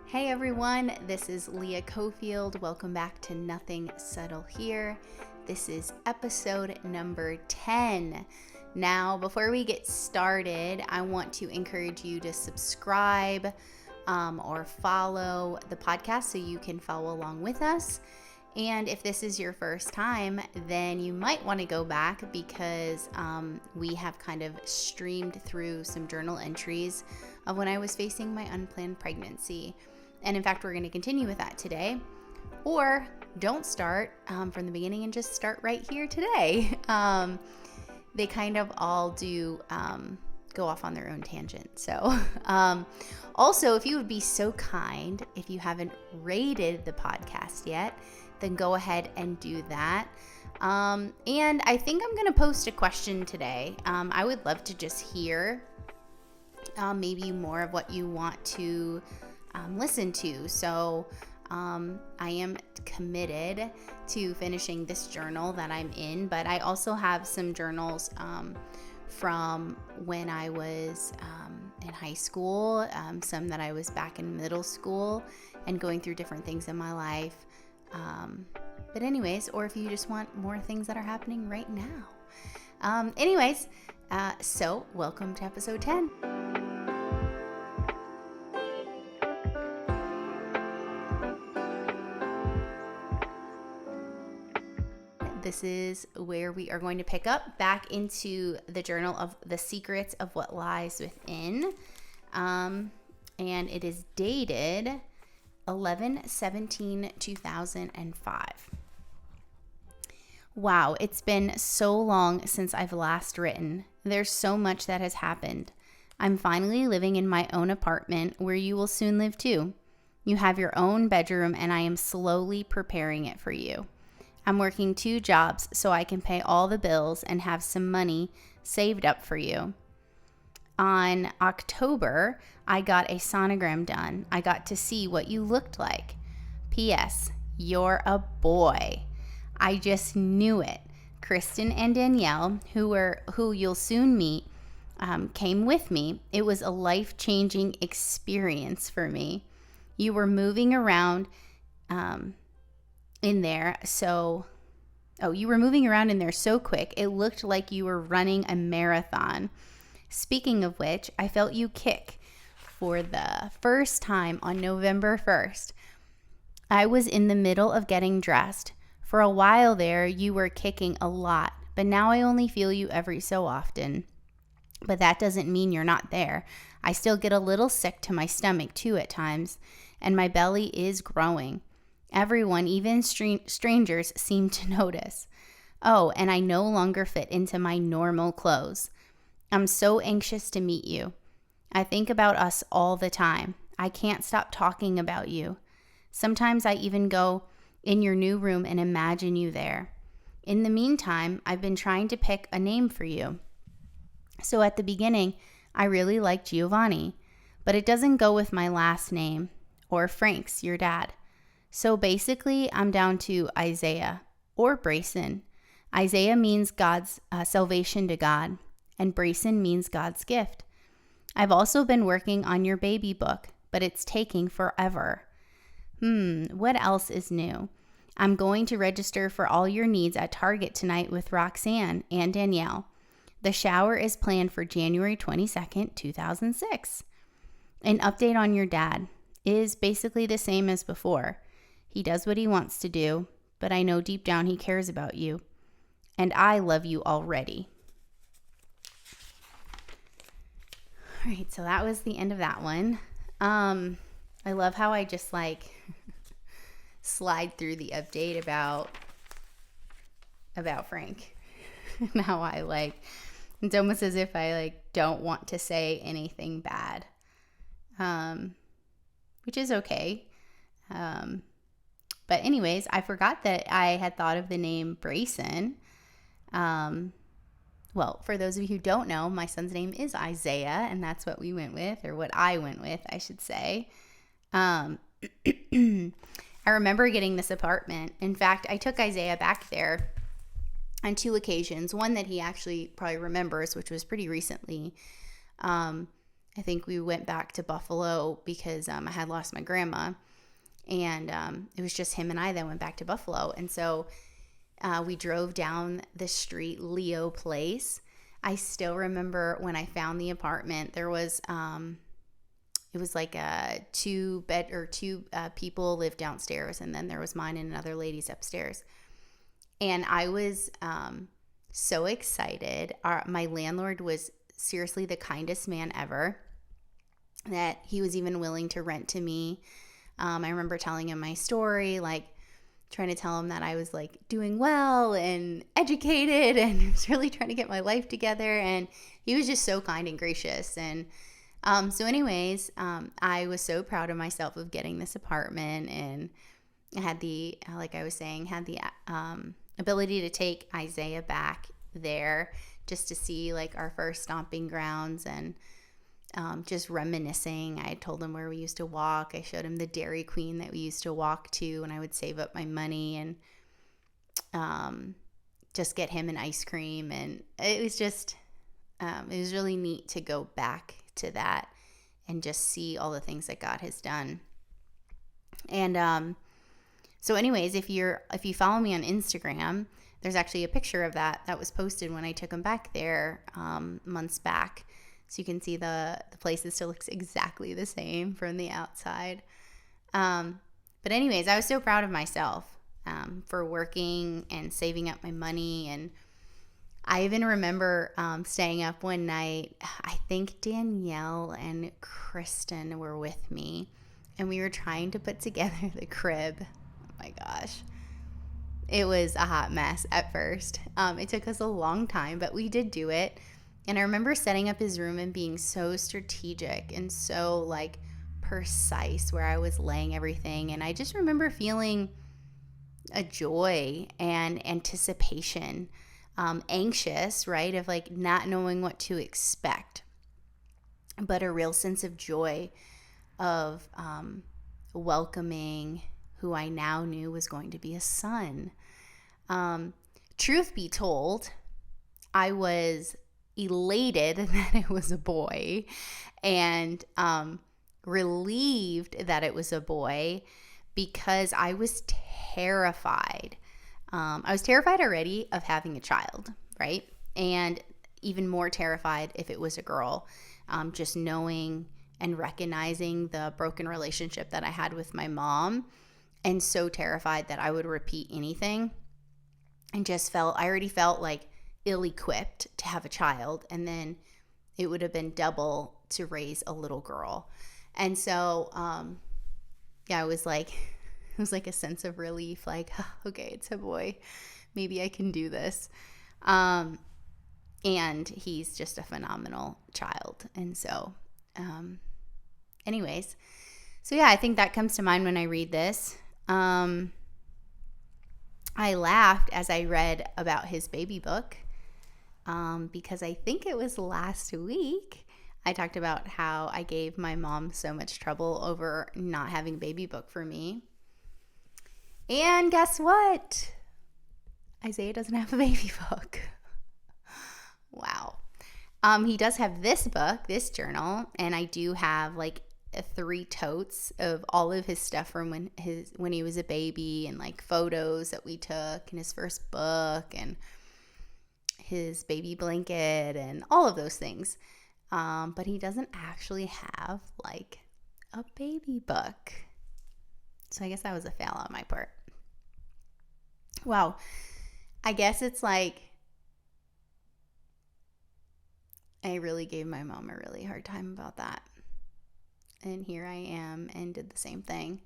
Hey everyone, this is Leah Cofield. Welcome back to Nothing Subtle Here. This is episode number 10. Now, before we get started, I want to encourage you to subscribe or follow the podcast so you can follow along with us. And if this is your first time, then you might want to go back because we have kind of streamed through some journal entries of when I was facing my unplanned pregnancy. And in fact, we're going to continue with that today. Or don't start from the beginning and just start right here today. They kind of all do go off on their own tangent. So also, if you would be so kind, if you haven't rated the podcast yet, then go ahead and do that. And I think I'm going to post a question today. I would love to just hear maybe more of what you want to listen to. So I am committed to finishing this journal that I'm in, but I also have some journals from when I was in high school, some that I was back in middle school and going through different things in my life. But anyways, or if you just want more things that are happening right now. So welcome to episode 10. This is where we are going to pick up back into the journal of the secrets of what lies within. And it is dated 11/17/2005. Wow, it's been so long since I've last written. There's so much that has happened. I'm finally living in my own apartment where you will soon live too. You have your own bedroom and I am slowly preparing it for you. I'm working 2 jobs so I can pay all the bills and have some money saved up for you. On October, I got a sonogram done. I got to see what you looked like. P.S. You're a boy. I just knew it. Kristen and Danielle, who you'll soon meet, came with me. It was a life-changing experience for me. You were moving around in there so quick it looked like you were running a marathon. Speaking of which, I felt you kick for the first time on November 1st. I was in the middle of getting dressed. For a while there, you were kicking a lot, but now I only feel you every so often. But that doesn't mean you're not there. I still get a little sick to my stomach too at times, and my belly is growing. Everyone, even strangers, seem to notice. Oh, and I no longer fit into my normal clothes. I'm so anxious to meet you. I think about us all the time. I can't stop talking about you. Sometimes I even go in your new room and imagine you there. In the meantime, I've been trying to pick a name for you. So at the beginning, I really liked Giovanni, but it doesn't go with my last name, or Frank's, your dad. So basically, I'm down to Isaiah or Brayson. Isaiah means God's salvation to God, and Brayson means God's gift. I've also been working on your baby book, but it's taking forever. What else is new? I'm going to register for all your needs at Target tonight with Roxanne and Danielle. The shower is planned for January 22nd, 2006. An update on your dad is basically the same as before. He does what he wants to do, but I know deep down he cares about you. And I love you already. All right, so that was the end of that one. I love how I just slide through the update about Frank. And how it's almost as if I don't want to say anything bad. Which is okay. But anyways, I forgot that I had thought of the name Brayson. Well, for those of you who don't know, my son's name is Isaiah, and that's what we went with, or what I went with, I should say. I remember getting this apartment. In fact, I took Isaiah back there on 2 occasions. One that he actually probably remembers, which was pretty recently. I think we went back to Buffalo because I had lost my grandma. And it was just him and I that went back to Buffalo. And so we drove down the street, Leo Place. I still remember when I found the apartment, there was, it was like a 2 people lived downstairs. And then there was mine and another lady's upstairs. And I was so excited. My landlord was seriously the kindest man ever, that he was even willing to rent to me. I remember telling him my story, like trying to tell him that I was like doing well and educated and was really trying to get my life together. And he was just so kind and gracious. And so anyways, I was so proud of myself of getting this apartment, and I had the, like I was saying, had the ability to take Isaiah back there just to see like our first stomping grounds and just reminiscing. I told him where we used to walk. I showed him the Dairy Queen that we used to walk to, and I would save up my money and just get him an ice cream. And it was just, it was really neat to go back to that and just see all the things that God has done. And so anyways, if you follow me on Instagram, there's actually a picture of that was posted when I took him back there months back. So you can see the place still looks exactly the same from the outside. But anyways, I was so proud of myself for working and saving up my money. And I even remember staying up one night. I think Danielle and Kristen were with me, and we were trying to put together the crib. Oh my gosh. It was a hot mess at first. It took us a long time, but we did do it. And I remember setting up his room and being so strategic and so like precise where I was laying everything. And I just remember feeling a joy and anticipation, anxious, right? Of like not knowing what to expect, but a real sense of joy of welcoming who I now knew was going to be a son. Truth be told, I was elated that it was a boy and relieved that it was a boy, because I was terrified. I was terrified already of having a child, right? And even more terrified if it was a girl, just knowing and recognizing the broken relationship that I had with my mom, and so terrified that I would repeat anything, and just I already felt like ill-equipped to have a child, and then it would have been double to raise a little girl. And so yeah, it was like a sense of relief, like, okay, it's a boy, maybe I can do this. And he's just a phenomenal child. And so anyways, so yeah, I think that comes to mind when I read this. I laughed as I read about his baby book, because I think it was last week I talked about how I gave my mom so much trouble over not having a baby book for me. And guess what? Isaiah doesn't have a baby book. Wow. He does have this book, this journal, and I do have like 3 totes of all of his stuff from when he was a baby, and like photos that we took, and his first book, and his baby blanket, and all of those things. But he doesn't actually have like a baby book. So I guess that was a fail on my part. Wow. I guess it's like I really gave my mom a really hard time about that. And here I am and did the same thing.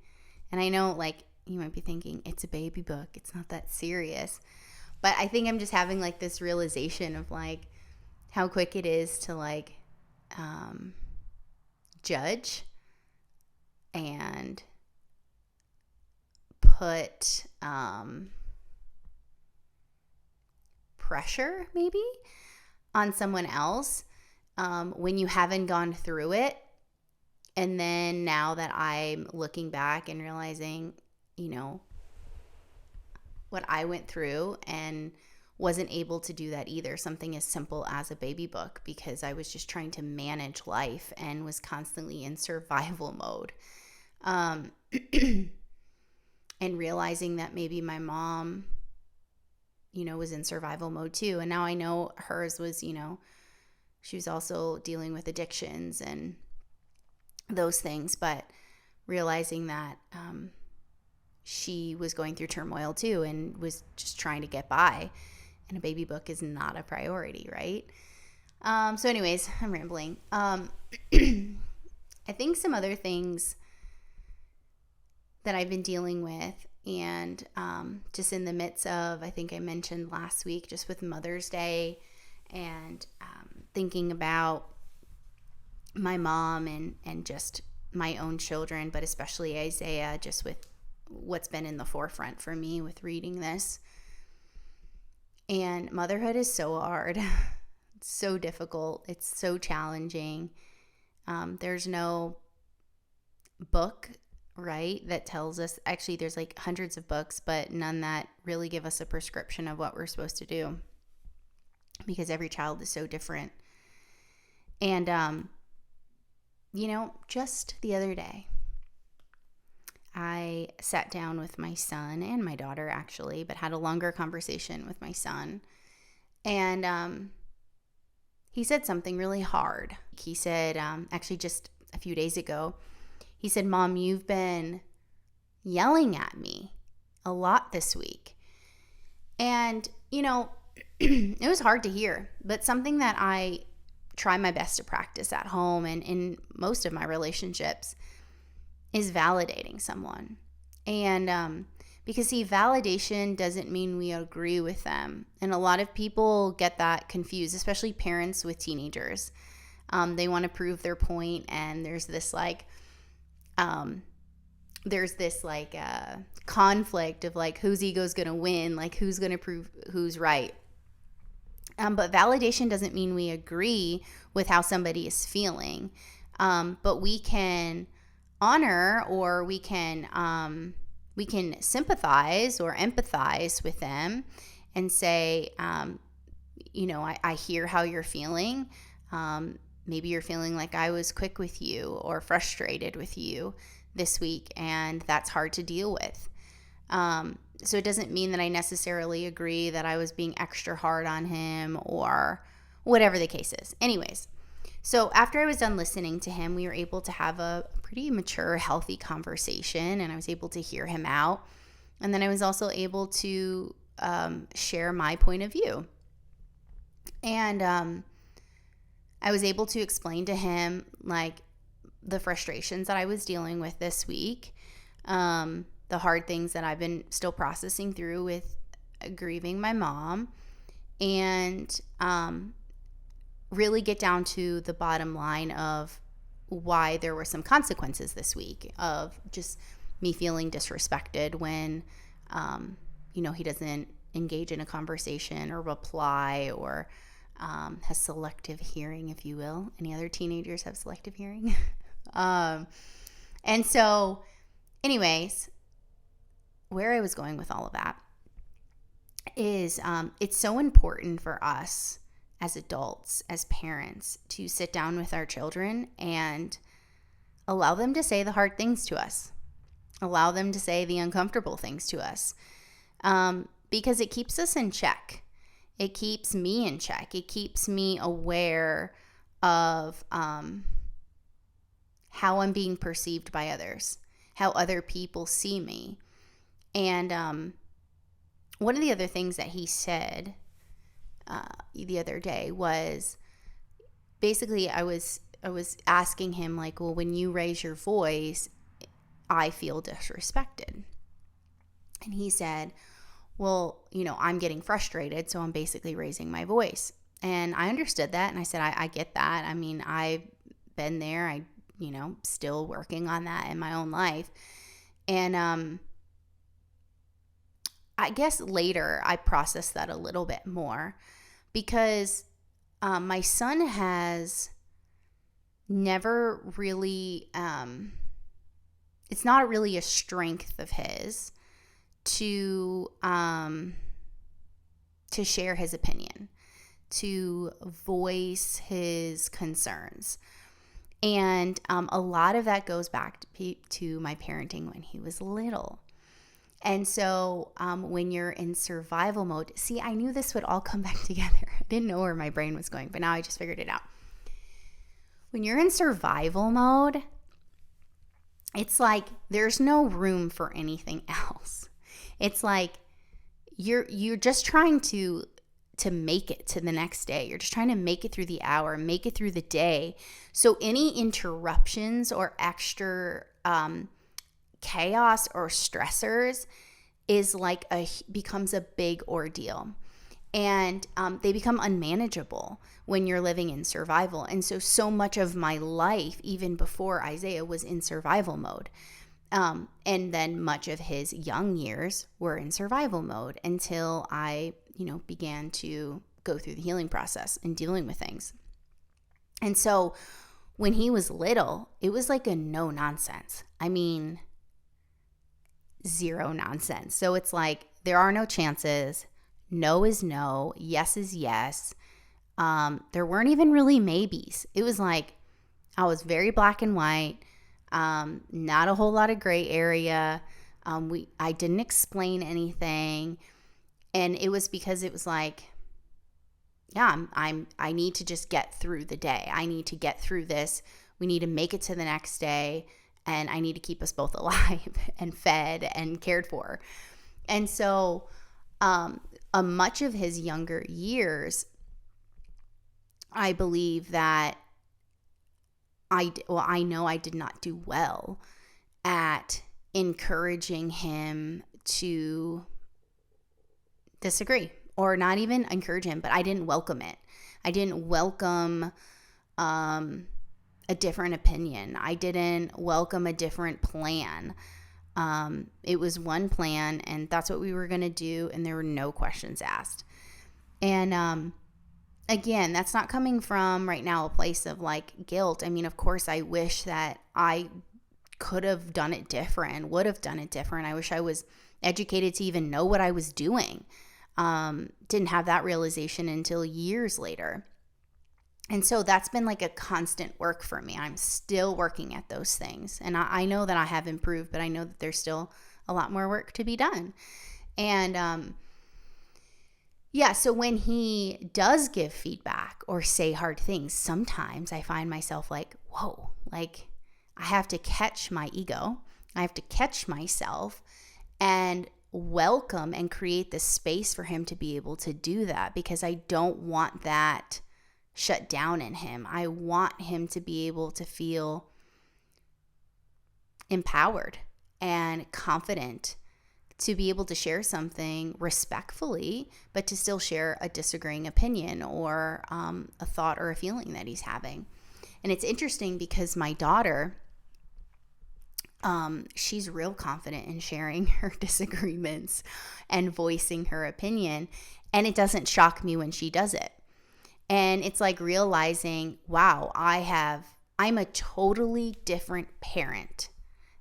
And I know, like, you might be thinking, it's a baby book, it's not that serious. But I think I'm just having like this realization of like how quick it is to like judge and put pressure maybe on someone else when you haven't gone through it. And then now that I'm looking back and realizing you know, what I went through, and wasn't able to do that either. Something as simple as a baby book, because I was just trying to manage life and was constantly in survival mode. And realizing that maybe my mom, was in survival mode too. And now I know hers was, she was also dealing with addictions and those things, but realizing that she was going through turmoil too and was just trying to get by. And a baby book is not a priority, right? So anyways, I'm rambling. I think some other things that I've been dealing with, and just in the midst of, I think I mentioned last week, just with Mother's Day, and thinking about my mom and just my own children, but especially Isaiah, just with what's been in the forefront for me with reading this. And motherhood is so hard. It's so difficult. It's so challenging. There's no book, right, that tells us, actually there's like hundreds of books, but none that really give us a prescription of what we're supposed to do, because every child is so different. And just the other day I sat down with my son and my daughter, actually, but had a longer conversation with my son, and he said something really hard. He said, actually just a few days ago, he said, "Mom, you've been yelling at me a lot this week." And, it was hard to hear, but something that I try my best to practice at home and in most of my relationships is validating someone. And because, see, validation doesn't mean we agree with them. And a lot of people get that confused, especially parents with teenagers. They want to prove their point, and there's this conflict of like whose ego is going to win, like who's going to prove who's right. But validation doesn't mean we agree with how somebody is feeling. But we can honor, or we can sympathize or empathize with them and say, I hear how you're feeling. Maybe you're feeling like I was quick with you or frustrated with you this week, and that's hard to deal with. So it doesn't mean that I necessarily agree that I was being extra hard on him or whatever the case is. Anyways, so after I was done listening to him, we were able to have a pretty mature, healthy conversation, and I was able to hear him out. And then I was also able to share my point of view. And I was able to explain to him like the frustrations that I was dealing with this week, the hard things that I've been still processing through with grieving my mom, and really get down to the bottom line of why there were some consequences this week of just me feeling disrespected when, he doesn't engage in a conversation or reply, or has selective hearing, if you will. Any other teenagers have selective hearing? And so anyways, where I was going with all of that is it's so important for us as adults, as parents, to sit down with our children and allow them to say the hard things to us. Allow them to say the uncomfortable things to us, because it keeps us in check. It keeps me in check. It keeps me aware of how I'm being perceived by others, how other people see me. And one of the other things that he said the other day was basically I was asking him like, well, when you raise your voice, I feel disrespected. And he said, well, I'm getting frustrated, so I'm basically raising my voice. And I understood that, and I said, I get that. I mean, I've been there. I, still working on that in my own life. And I guess later I processed that a little bit more, because my son has never really it's not really a strength of his to share his opinion, to voice his concerns. And a lot of that goes back to my parenting when he was little. And so when you're in survival mode, see, I knew this would all come back together. I didn't know where my brain was going, but now I just figured it out. When you're in survival mode, it's like there's no room for anything else. It's like you're just trying to make it to the next day. You're just trying to make it through the hour, make it through the day. So any interruptions or extra chaos or stressors is like becomes a big ordeal. And they become unmanageable when you're living in survival. And so much of my life, even before Isaiah, was in survival mode. And then much of his young years were in survival mode until I, began to go through the healing process and dealing with things. And so when he was little, it was like a no nonsense. I mean, zero nonsense. So it's like there are no chances. No is no. Yes is yes. There weren't even really maybes. It was like I was very black and white. Not a whole lot of gray area. I didn't explain anything, and it was because it was like, yeah, I need to just get through the day. I need to get through this. We need to make it to the next day, and I need to keep us both alive and fed and cared for. And so, much of his younger years, I believe that I know I did not do well at encouraging him to disagree, or not even encourage him, but I didn't welcome it. I didn't welcome a different opinion. I didn't welcome a different plan. It was one plan, and that's what we were going to do, and there were no questions asked. And again, that's not coming from right now a place of like guilt. I mean, of course, I wish that I could have done it different, would have done it different. I wish I was educated to even know what I was doing. Didn't have that realization until years later. And so that's been like a constant work for me. I'm still working at those things. And I know that I have improved, but I know that there's still a lot more work to be done. And yeah, so when he does give feedback or say hard things, sometimes I find myself like, whoa, like I have to catch my ego. I have to catch myself and welcome and create the space for him to be able to do that, because I don't want that shut down in him. I want him to be able to feel empowered and confident to be able to share something respectfully, but to still share a disagreeing opinion or a thought or a feeling that he's having. And it's interesting because my daughter, she's real confident in sharing her disagreements and voicing her opinion, and it doesn't shock me when she does it. And it's like realizing, wow, I'm a totally different parent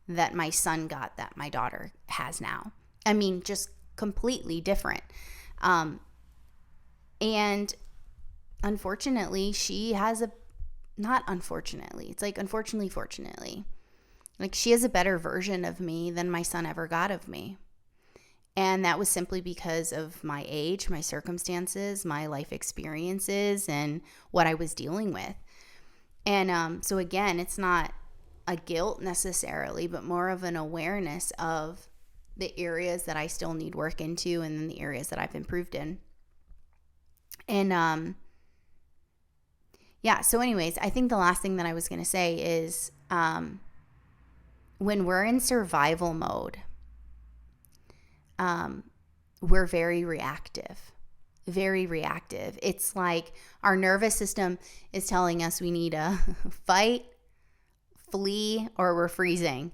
that my son got that my daughter has now. I mean, just completely different. And unfortunately, she has fortunately, like she has a better version of me than my son ever got of me. And that was simply because of my age, my circumstances, my life experiences, and what I was dealing with. And so again, it's not a guilt necessarily, but more of an awareness of the areas that I still need work into and then the areas that I've improved in. And yeah, so anyways, I think the last thing that I was going to say is when we're in survival mode, we're very reactive. It's like our nervous system is telling us we need to fight, flee, or we're freezing,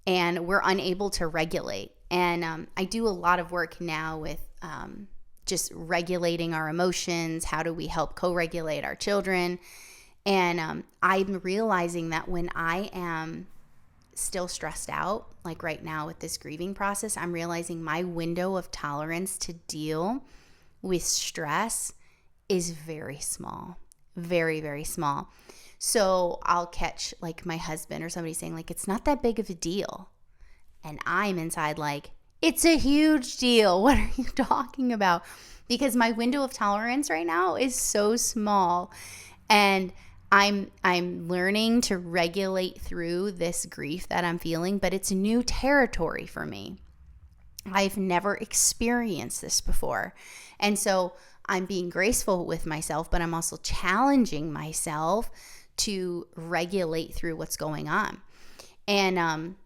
and we're unable to regulate. And I do a lot of work now with just regulating our emotions. How do we help co-regulate our children? And I'm realizing that when I am still stressed out, like right now with this grieving process, I'm realizing my window of tolerance to deal with stress is very small, very, very small. So I'll catch like my husband or somebody saying like, it's not that big of a deal. And I'm inside like, it's a huge deal. What are you talking about? Because my window of tolerance right now is so small. And I'm learning to regulate through this grief that I'm feeling, but it's new territory for me. I've never experienced this before. And so I'm being graceful with myself, but I'm also challenging myself to regulate through what's going on. And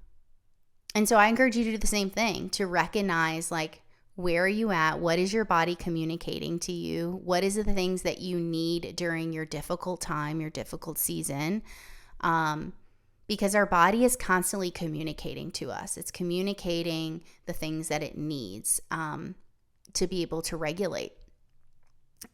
so I encourage you to do the same thing, to recognize like, where are you at? What is your body communicating to you? What is the things that you need during your difficult time, your difficult season? Because our body is constantly communicating to us. It's communicating the things that it needs to be able to regulate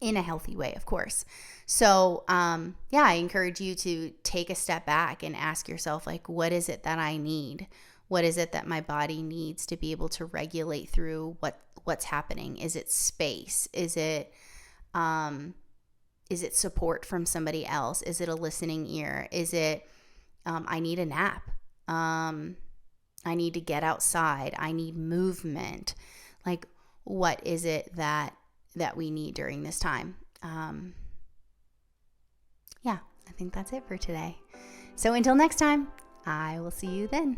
in a healthy way, of course. So, I encourage you to take a step back and ask yourself, like, what is it that I need? What is it that my body needs to be able to regulate through what's happening? Is it space? Is it support from somebody else? Is it a listening ear? Is it I need a nap? I need to get outside. I need movement. Like, what is it that we need during this time? I think that's it for today. So until next time, I will see you then.